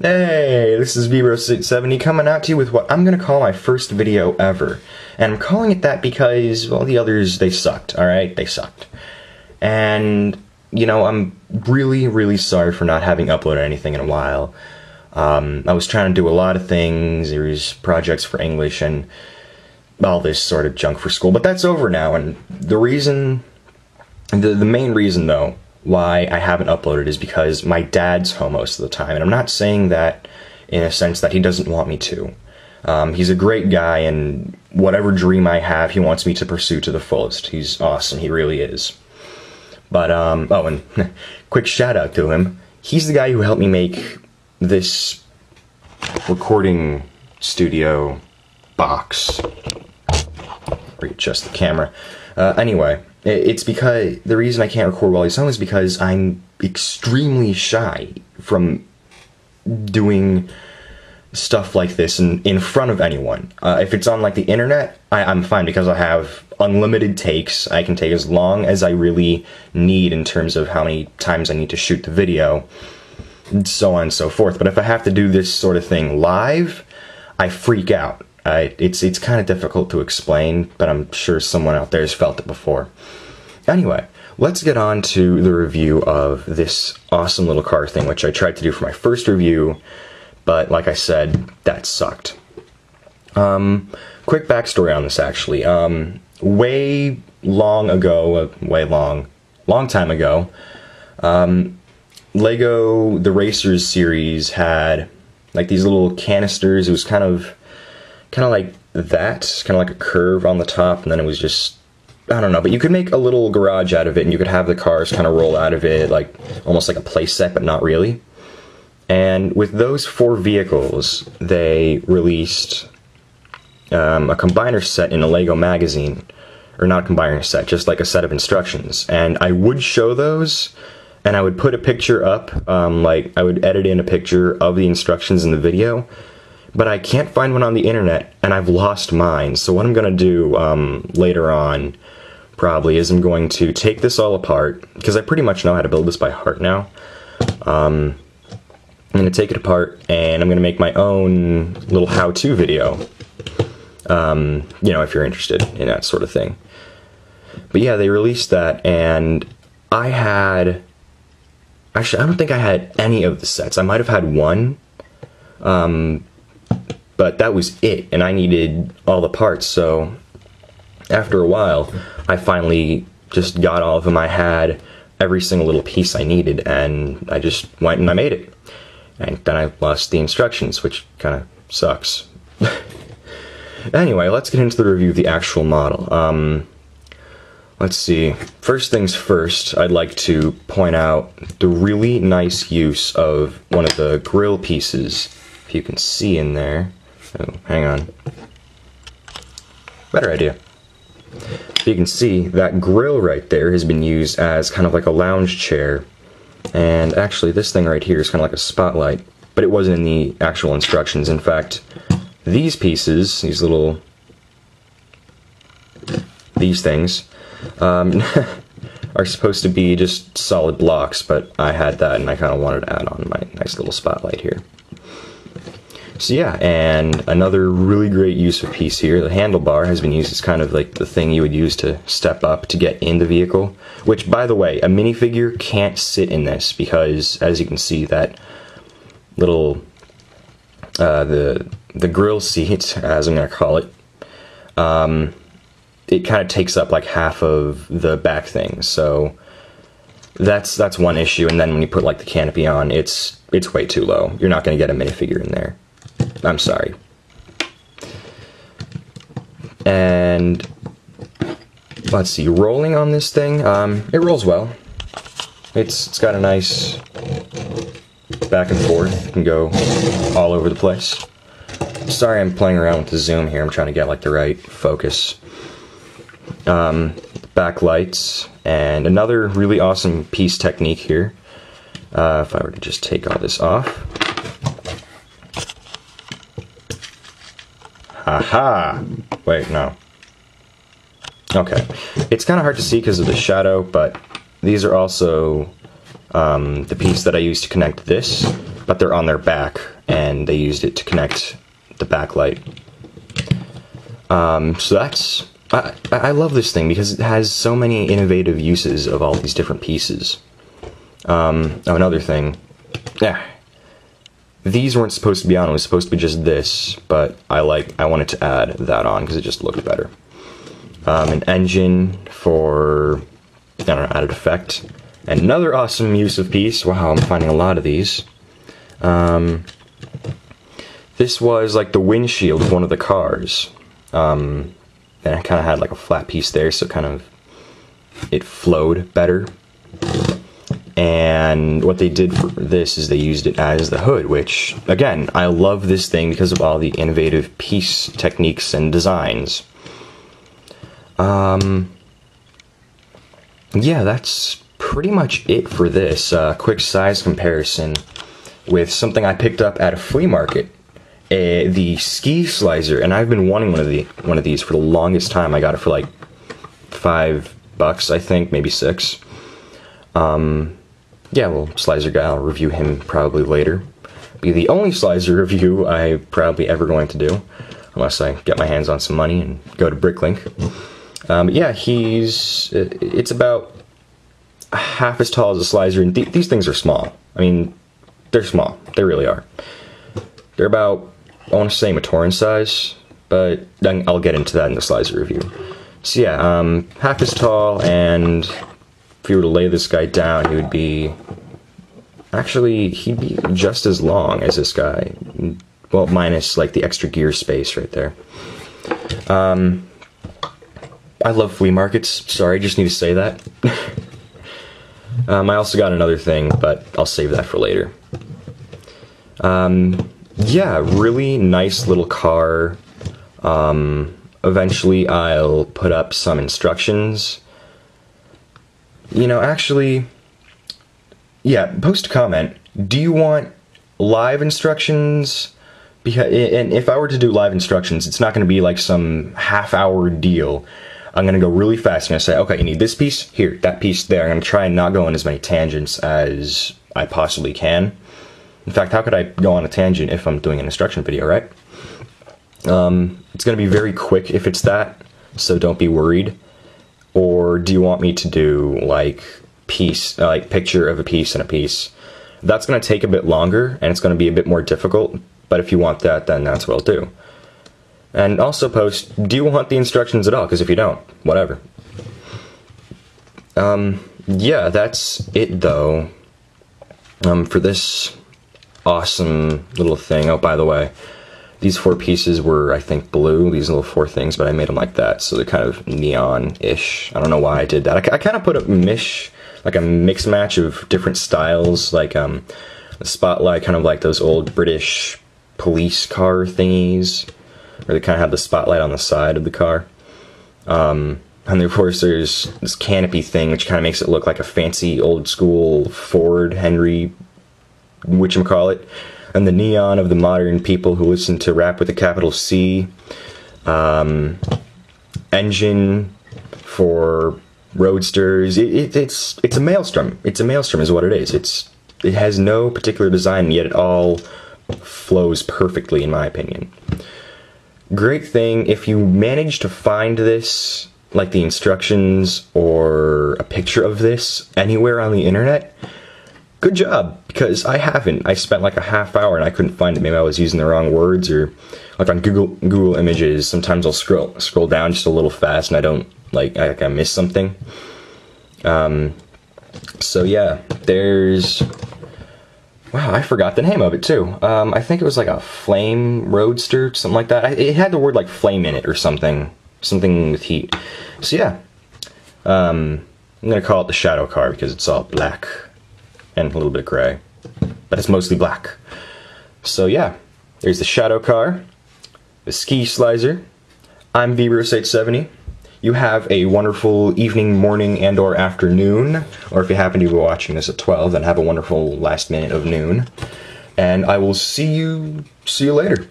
Hey, this is Vibro670 coming out to you with what I'm gonna call my first video ever. And I'm calling it that because, well, the others, they sucked, alright? They sucked. And, you know, I'm really sorry for not having uploaded anything in a while. I was trying to do a lot of things. There was projects for English and all this sort of junk for school, but that's over now. And the reason, the main reason though, why I haven't uploaded is because my dad's home most of the time. And I'm not saying that in a sense that he doesn't want me to. He's a great guy, and whatever dream I have, he wants me to pursue to the fullest. He's awesome, he really is. But, oh, and quick shout out to him. He's the guy who helped me make this recording studio box. Readjust the camera. Anyway, it's because the reason I can't record while he's home is because I'm extremely shy from doing stuff like this in front of anyone. If it's on like the internet, I'm fine because I have unlimited takes. I can take as long as I really need in terms of how many times I need to shoot the video, and so on and so forth. But if I have to do this sort of thing live, I freak out. It's kind of difficult to explain, but I'm sure someone out there has felt it before. Anyway, let's get on to the review of this awesome little car thing, which I tried to do for my first review, but like I said, that sucked. Quick backstory on this, actually. Way long ago, long time ago, Lego The Racers series had like these little canisters. It was kind of like that, kind of like a curve on the top, and then it was just, I don't know, but you could make a little garage out of it, and you could have the cars kind of roll out of it, like almost like a play set, but not really. And with those 4 vehicles, they released a combiner set in a Lego magazine, or not a combiner set, just like a set of instructions. And I would show those, and I would put a picture up, like I would edit in a picture of the instructions in the video, but I can't find one on the internet, and I've lost mine. So what I'm going to do later on, probably, is I'm going to take this all apart, because I pretty much know how to build this by heart now. I'm going to take it apart, and I'm going to make my own little how-to video. You know, if you're interested in that sort of thing. But yeah, they released that, and I had... Actually, I don't think I had any of the sets. I might have had one. But that was it, and I needed all the parts, so after a while, I finally just got all of them. I had every single little piece I needed, and I just went and I made it. And then I lost the instructions, which kind of sucks. Anyway, let's get into the review of the actual model. Let's see. First things first, I'd like to point out the really nice use of one of the grill pieces, if you can see in there. Oh, hang on. Better idea. You can see that grill right there has been used as kind of like a lounge chair. And actually this thing right here is kind of like a spotlight, but it wasn't in the actual instructions. In fact, these pieces, these things, are supposed to be just solid blocks, but I had that and I kind of wanted to add on my nice little spotlight here. So yeah, and another really great use of piece here, the handlebar has been used as kind of like the thing you would use to step up to get in the vehicle, which, by the way, a minifigure can't sit in this because, as you can see, that little, the grill seat, as I'm going to call it, it kind of takes up like half of the back thing, so that's one issue. And then when you put like the canopy on, it's way too low. You're not going to get a minifigure in there. I'm sorry. And let's see, rolling on this thing, it rolls well. It's got a nice back and forth. It can go all over the place. Sorry, I'm playing around with the zoom here. I'm trying to get like the right focus. Backlights, and another really awesome piece technique here. If I were to just take all this off. Aha! Wait, no. Okay. It's kind of hard to see because of the shadow, but these are also the piece that I used to connect this. but they're on their back, and they used it to connect the backlight. So that's... I love this thing because it has so many innovative uses of all these different pieces. Oh, another thing. Yeah. These weren't supposed to be on, it was supposed to be just this, but I wanted to add that on because it just looked better. An engine for, I don't know, added effect. And another awesome use of piece. Wow, I'm finding a lot of these. This was like the windshield of one of the cars. And it kind of had like a flat piece there, so it flowed better. And what they did for this is they used it as the hood, which, again, I love this thing because of all the innovative piece techniques and designs. Yeah, that's pretty much it for this. Quick size comparison with something I picked up at a flea market. The ski slicer, and I've been wanting one of these for the longest time. I got it for like $5, I think, maybe $6. Yeah, well, Slicer guy, I'll review him probably later. Be the only Slicer review I'm probably ever going to do, unless I get my hands on some money and go to Bricklink. Yeah, it's about half as tall as a Slicer, and these things are small. I mean, they're small. They really are. They're about, I want to say, Matoran size, but then I'll get into that in the Slicer review. So yeah, half as tall, and if you were to lay this guy down, he would be... Actually, he'd be just as long as this guy. Well, minus, like, the extra gear space right there. I love flea markets. Sorry, just need to say that. I also got another thing, but I'll save that for later. Yeah, really nice little car. Eventually I'll put up some instructions. You know, actually, yeah, post a comment. Do you want live instructions? And if I were to do live instructions, it's not going to be like some half-hour deal. I'm going to go really fast. I'm going to say, okay, you need this piece here, that piece there. I'm going to try and not go on as many tangents as I possibly can. In fact, how could I go on a tangent if I'm doing an instruction video, right? It's going to be very quick if it's that, so don't be worried. Or do you want me to do like picture of a piece and a piece? That's going to take a bit longer and it's going to be a bit more difficult, but if you want that, then that's what I'll do. And also post, do you want the instructions at all? Because if you don't, whatever. Yeah, that's it though. For this awesome little thing. Oh, by the way, these 4 pieces were, I think, blue, these little 4 things, but I made them like that, so they're kind of neon-ish. I don't know why I did that. I kind of put a mix match of different styles, like the spotlight, kind of like those old British police car thingies, where they kind of have the spotlight on the side of the car. And then, of course, there's this canopy thing, which kind of makes it look like a fancy, old-school Ford, Henry, whatchamacallit. And the neon of the modern people who listen to rap with a capital C. Engine for roadsters. It's a maelstrom. It's a maelstrom is what it is. It has no particular design, yet it all flows perfectly, in my opinion. Great thing, if you manage to find this, like the instructions or a picture of this anywhere on the internet, good job, because I haven't. I spent like a half hour and I couldn't find it. Maybe I was using the wrong words, or like on Google Images, sometimes I'll scroll down just a little fast and I don't, I miss something. So yeah, there's... Wow, I forgot the name of it too. I think it was like a flame roadster, something like that. It had the word like flame in it or something with heat. So yeah, I'm gonna call it the shadow car because it's all black and a little bit gray, but it's mostly black. So yeah, there's the shadow car, the ski slicer. I'm VBruce870. You have a wonderful evening, morning, and or afternoon, or if you happen to be watching this at 12, then have a wonderful last minute of noon. And I will see you later.